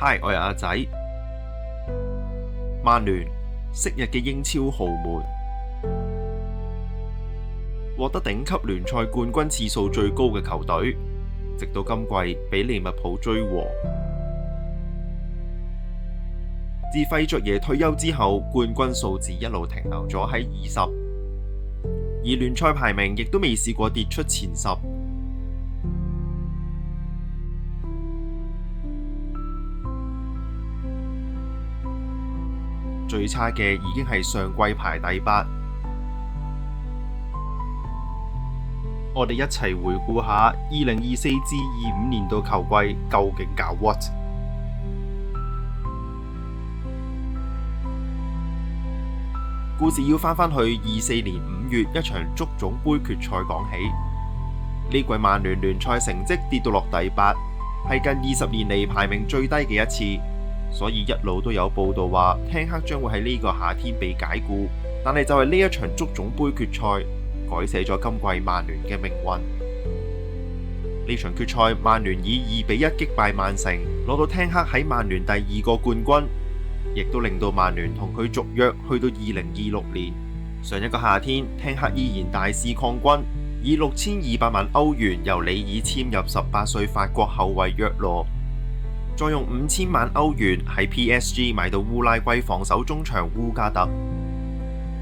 Hi，我係阿仔。曼聯昔日嘅英超豪門，獲得頂級聯賽冠軍次數最高嘅球隊，直到今季俾利物浦追和。自費爵爺退休之後，冠軍數字一路停留咗喺20，而聯賽排名亦都未試過跌出前10。最差嘅已經係上季排第8。我哋一齊回顧下2024至25年度球季究竟搞 what？ 故事要翻返去24年5月一場足總杯決賽講起。呢季曼聯聯賽成績跌到落第8，係近20年嚟排名最低嘅一次。所以一路都有報道話，聽克將會喺呢個夏天被解僱，但係就係呢一場足總杯決賽改寫咗今季曼聯嘅命運。呢場決賽，曼聯以2-1擊敗曼城，攞到聽克喺曼聯第2個冠軍，亦都令到曼聯同佢續約去到2026年。上一個夏天，聽克依然大肆抗軍，以6200萬歐元由里爾簽入18歲法國後衛約羅。再用5000萬歐元喺 PSG 買到烏拉圭防守中場烏加特，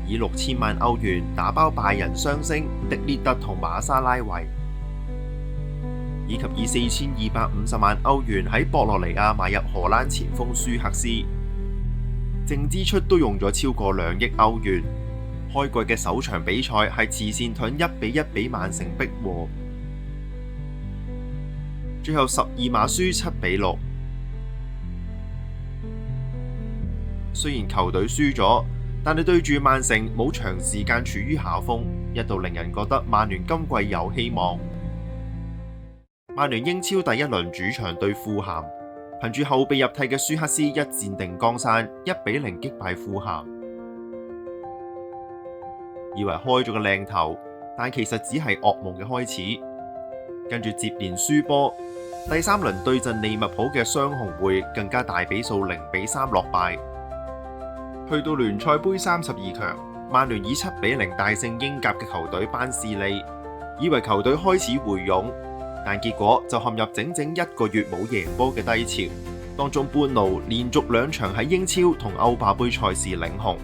以6000萬歐元打包拜仁雙星迪列特同馬沙拉維，以及以4250萬歐元喺博洛尼亞買入荷蘭前鋒舒克斯，淨支出都用咗超過2億歐元。開季嘅首場比賽係慈善盾1-1俾曼城逼和，最後12碼輸7-6。雖然球隊輸咗，但係對住曼城冇長時間處於下風，一度令人覺得曼聯今季有希望。曼聯英超第一輪主場對富咸，憑住後備入替嘅舒克斯一戰定江山，1-0擊敗富咸。以為開咗個靚頭，但其實只係噩夢嘅開始。跟住接連輸波，第3輪對陣利物浦嘅雙紅會更加大比數0-3落敗。去到聯賽杯32強，曼聯以7-0大勝英甲嘅球隊班士利，以為球隊開始回勇，但結果就陷入整整1個月冇贏波嘅低潮。當中班奴連續2場喺英超同歐霸杯賽事領紅，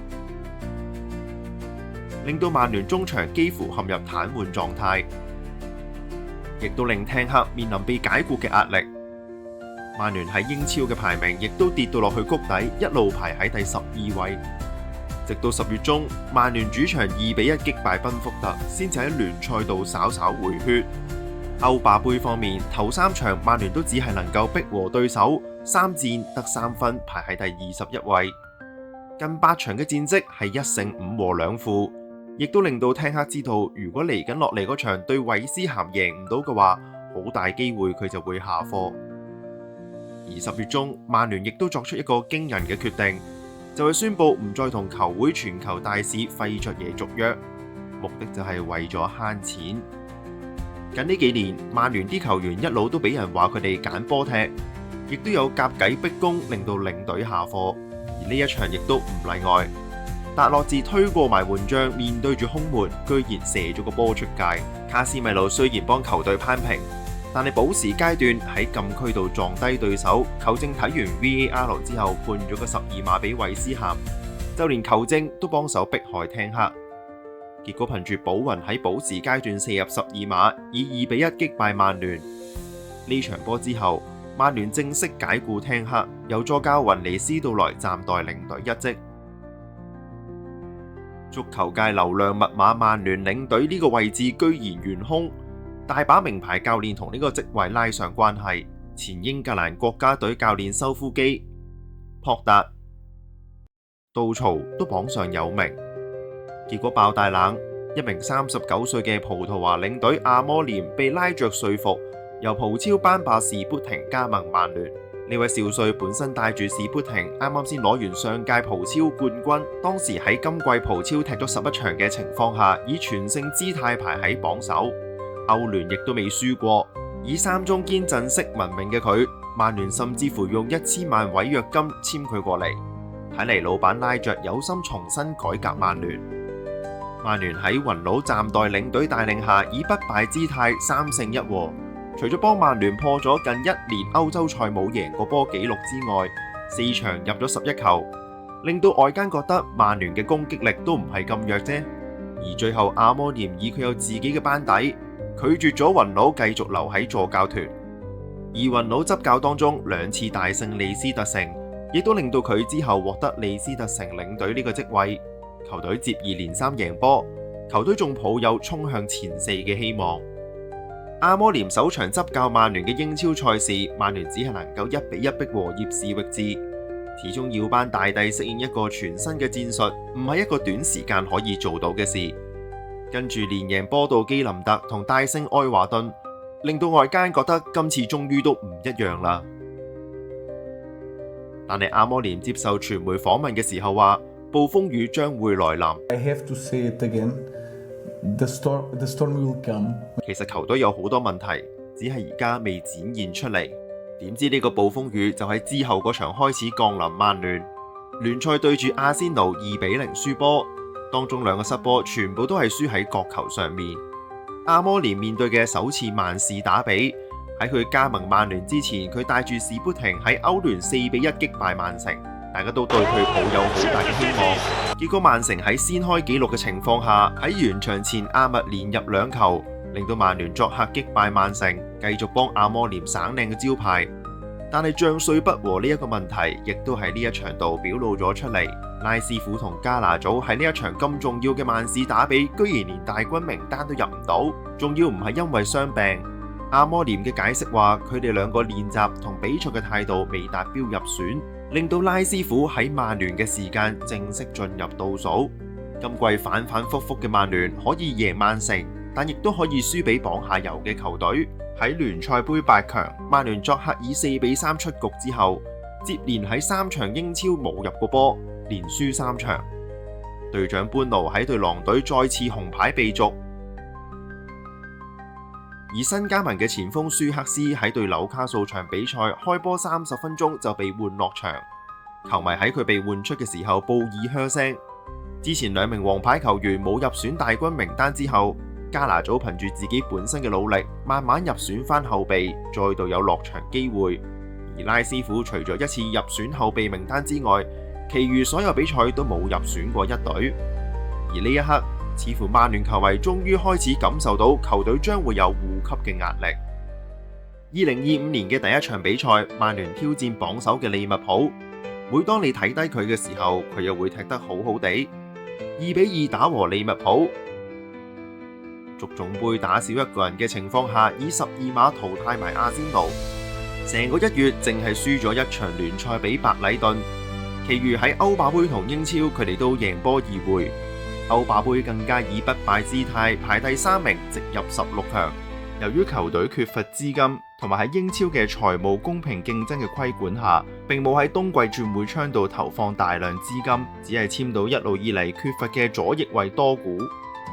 令到曼聯中場幾乎陷入癱瘓狀態，亦都令聽克面臨被解僱嘅壓力。曼聯喺英超嘅排名亦都跌到落去谷底，一路排喺第12位。直到10月中，曼聯主場2-1擊敗賓福特，先至喺聯賽度稍稍回血。歐霸杯方面，頭3場曼聯都只係能夠逼和對手，3戰得3分，排喺第21位。近8場嘅戰績係1勝5和2負，亦都令到聽克知道，如果嚟緊落嚟嗰場對韋斯咸贏唔到嘅話，好大機會佢就會下課。而10月中，曼聯亦都作出一個驚人嘅決定，就係宣布唔再同球會全球大使費爵爺續約，目的就係為咗慳錢。近呢幾年，曼聯啲球員一路都俾人話佢哋揀波踢，亦都有夾計逼宮，令到領隊下課。而呢一場亦都唔例外，達洛治推過埋門將，面對住空門，居然射咗個波出界。卡斯米魯雖然幫球隊攀平，但係補時階段喺禁區度撞低對手，球證睇完 VAR 之後判咗個12碼俾韋斯咸，就連球證都幫手迫害聽克。結果憑住保雲喺補時階段射入12碼，以2-1擊敗曼聯。呢場波之後，曼聯正式解僱聽克，由助教雲尼斯到來暫代領隊一職。足球界流量密碼曼聯領隊呢個位置居然懸空。大把名牌教練同呢個職位拉上關係，前英格蘭國家隊教練修夫基、樸達、杜曹都榜上有名。結果爆大冷，一名39歲嘅葡萄牙領隊阿摩廉被拉着說服，由葡超班霸士砵亭加盟曼聯。呢位少帥本身帶住士砵亭啱啱先攞完上屆葡超冠軍，當時喺今季葡超踢咗11場嘅情況下，以全勝姿態排喺榜首。歐聯亦都未輸過，以3中堅陣式聞名嘅佢，曼聯甚至乎用1000萬違約金簽佢過嚟。睇嚟老闆拉爵有心重新改革曼聯。曼聯喺雲佬暫代領隊帶領下，以不敗姿態3勝1和。除咗幫曼聯破咗近1年歐洲賽冇贏過波紀錄之外，4場入咗11球，令到外間覺得曼聯嘅攻擊力都唔係咁弱啫。而最後阿摩廉以佢有自己嘅班底，拒絕咗雲佬繼續留喺助教團。而雲佬執教當中2次大勝利斯特城，亦都令到佢之後獲得利斯特城領隊呢個職位。球隊接二連三贏波，球隊仲抱有衝向前4嘅希望。阿摩廉首場執教曼聯嘅英超賽事，曼聯只係能夠1-1逼和葉士域治。始終要班大帝適應一個全新嘅戰術，唔係一個短時間可以做到嘅事。跟住連贏波道基林特同大勝愛華頓，令到外間覺得今次終於都唔一樣啦。但係阿摩廉接受傳媒訪問嘅時候話，暴風雨將會來臨。I have to say it again. The storm will come. 其實球隊有好多問題，只係而家未展現出嚟。點知呢個暴風雨就喺之後嗰場開始降臨曼聯。聯賽對住阿仙奴2-0輸波，當中2個失波全部都係輸喺角球上面。阿摩廉面對嘅首次曼市打比，喺佢加盟曼聯之前，佢帶住士砵亭喺歐聯4-1擊敗曼城，大家都對佢抱有好大嘅希望。結果曼城喺先開紀錄嘅情況下，喺完場前阿密連入2球，令到曼聯作客擊敗曼城，繼續幫阿摩廉省靚嘅招牌。但係將帥不和呢一個問題，亦都喺呢一場度表露咗出嚟。拉師傅同加拿祖喺呢一場咁重要嘅曼市打比，居然連大軍名單都入唔到，仲要唔係因為傷病。阿摩廉嘅解釋話，佢哋2個練習同比賽嘅態度未達標入選，令到拉師傅喺曼聯嘅時間正式進入倒數。今季反反复复嘅曼聯可以贏曼城，但亦都可以輸俾榜下游嘅球隊。喺聯賽杯8強，曼聯作客以4-3出局之後，接連喺3場英超冇入過波，連輸3場。隊長班奴喺對狼隊再次紅牌被逐，而新加盟嘅前鋒舒克斯喺對紐卡素場比賽開波30分鐘就被換落場，球迷喺佢被換出嘅時候報以噓聲。之前2名黃牌球員冇入選大軍名單之後，加拿祖憑住自己本身嘅努力，慢慢入選翻後備，再度有落場機會。而拉師傅除咗1次入選後備名單之外，其餘所有比賽都冇入選過一隊。而呢一刻，似乎曼聯球迷終於開始感受到球隊將會有護級嘅壓力。2025年嘅第1場比賽，曼聯挑戰榜首嘅利物浦。每當你睇低佢嘅時候，佢又會踢得好好地。2-2打和利物浦。足總杯打少一個人嘅情況下，以12碼淘汰埋阿仙奴。成個1月淨係輸咗1場聯賽俾白禮頓，其餘喺歐霸杯同英超佢哋都贏波而回。歐霸杯更加以不敗姿態排第3名，直入16強。由於球隊缺乏資金，同埋喺英超嘅財務公平競爭嘅規管下，並冇喺冬季轉會窗度投放大量資金，只係簽到一路以嚟缺乏嘅左翼衛多古，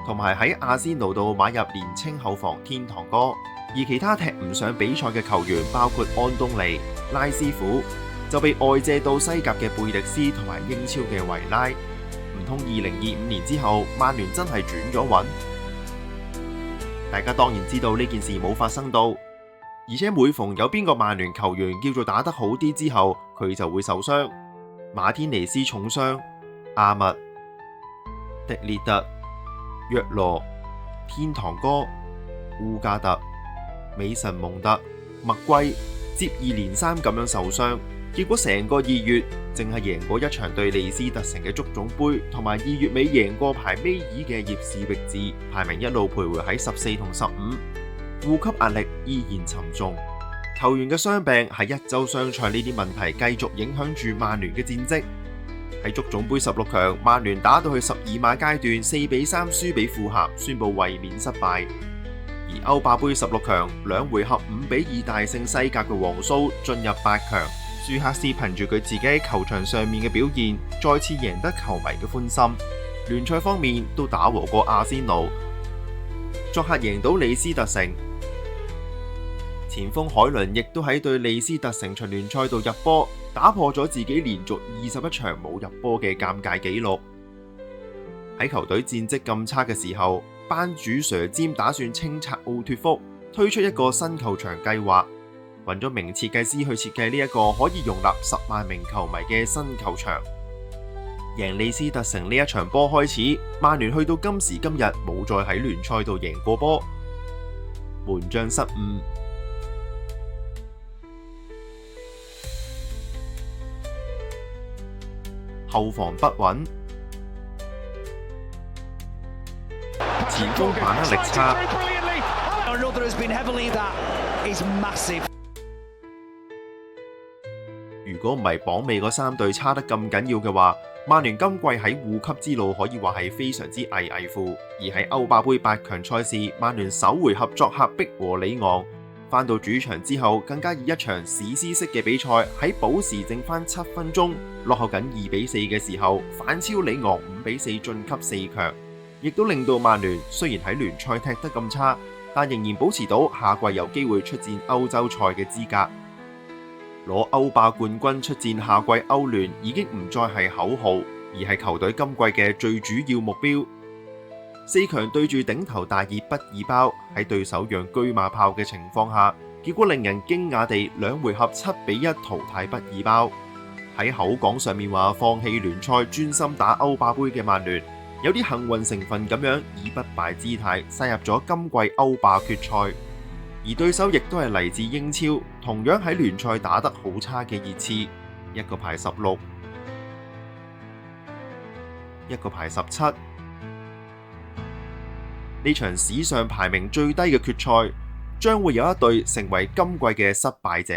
同埋喺阿仙奴度買入年青後防天堂哥。而其他踢唔上比賽嘅球員，包括安東尼、拉師傅，就被外借到西甲嘅貝迪斯同埋英超嘅維拉。唔通2025年之後，曼聯真係轉咗運？大家當然知道呢件事冇發生到，而且每逢有邊個曼聯球員叫做打得好啲之後，佢就會受傷。馬天尼斯重傷，阿密、迪列特、約羅、天堂哥、烏加特、美神蒙特、麥圭接二連三咁樣受傷，結果成個2月淨係贏過1場對利斯特城嘅足總杯，同埋2月尾贏過排尾二嘅葉士域治，排名一路徘徊喺14同15，護級壓力依然沉重。球員嘅傷病喺1周雙賽呢啲問題繼續影響住曼聯嘅戰績。喺足總杯16強，曼聯打到去12碼階段4-3輸俾富咸，宣布衛冕失敗。而歐霸杯16強2回合5-2大勝西甲嘅皇蘇，進入8強。舒克斯憑住佢自己喺球場上面嘅表現，再次贏得球迷嘅歡心。聯賽方面都打和過阿仙奴，作客贏到李斯特城。前鋒海倫亦都喺對利斯特城巡聯賽度入波，打破咗自己連續21場冇入波嘅尷尬紀錄。喺球隊戰績咁差嘅時候，班主 Sir 詹打算清拆奧脱福，推出一個新球場計劃，揾咗名設計師去設計呢一個可以容納10萬名球迷嘅新球場。贏利斯特城呢一場波開始，曼聯去到今時今日冇再喺聯賽度贏過波，門將失誤，後防不穩，前鋒把握力差。如果唔係榜尾嗰3隊差得咁緊要嘅話，曼聯今季喺護級之路可以話係非常之危乎。而喺歐霸杯8強賽事，曼聯首回合作客逼和里昂，返到主場之後，更加以一場史詩式嘅比賽，喺補時剩翻7分鐘，落後緊2-4嘅時候，反超里昂5-4晉級4強，亦都令到曼聯雖然喺聯賽踢得咁差，但仍然保持到下季有機會出戰歐洲賽嘅資格。攞歐霸冠軍出戰下季歐聯已經唔再係口號，而係球隊今季嘅最主要目標。4強對住頂頭大熱畢爾包，喺對手讓車馬炮嘅情況下，結果令人驚訝地2回合7-1淘汰畢爾包。喺口講上面話放棄聯賽專心打歐霸杯嘅曼聯，有啲幸運成分咁樣以不敗姿態殺入咗今季歐霸決賽。而對手亦都係嚟自英超，同樣喺聯賽打得好差嘅熱刺，一個排16，一個排17。呢場史上排名最低嘅決賽，將會有一隊成為今季嘅失敗者。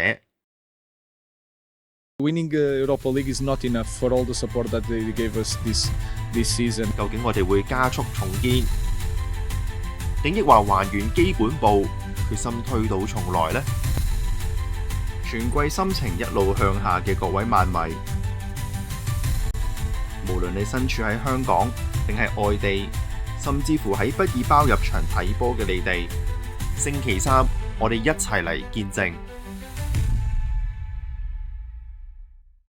Winning Europa League is not enough for all the support that they gave us this season. 究竟我哋會加速重建，定抑或還原基本步，決心推倒重來呢？全季心情一路向下嘅各位曼迷，無論你身處喺香港定係外地，甚至乎喺畢爾包入場睇波嘅你哋，星期3我哋一齊嚟見證。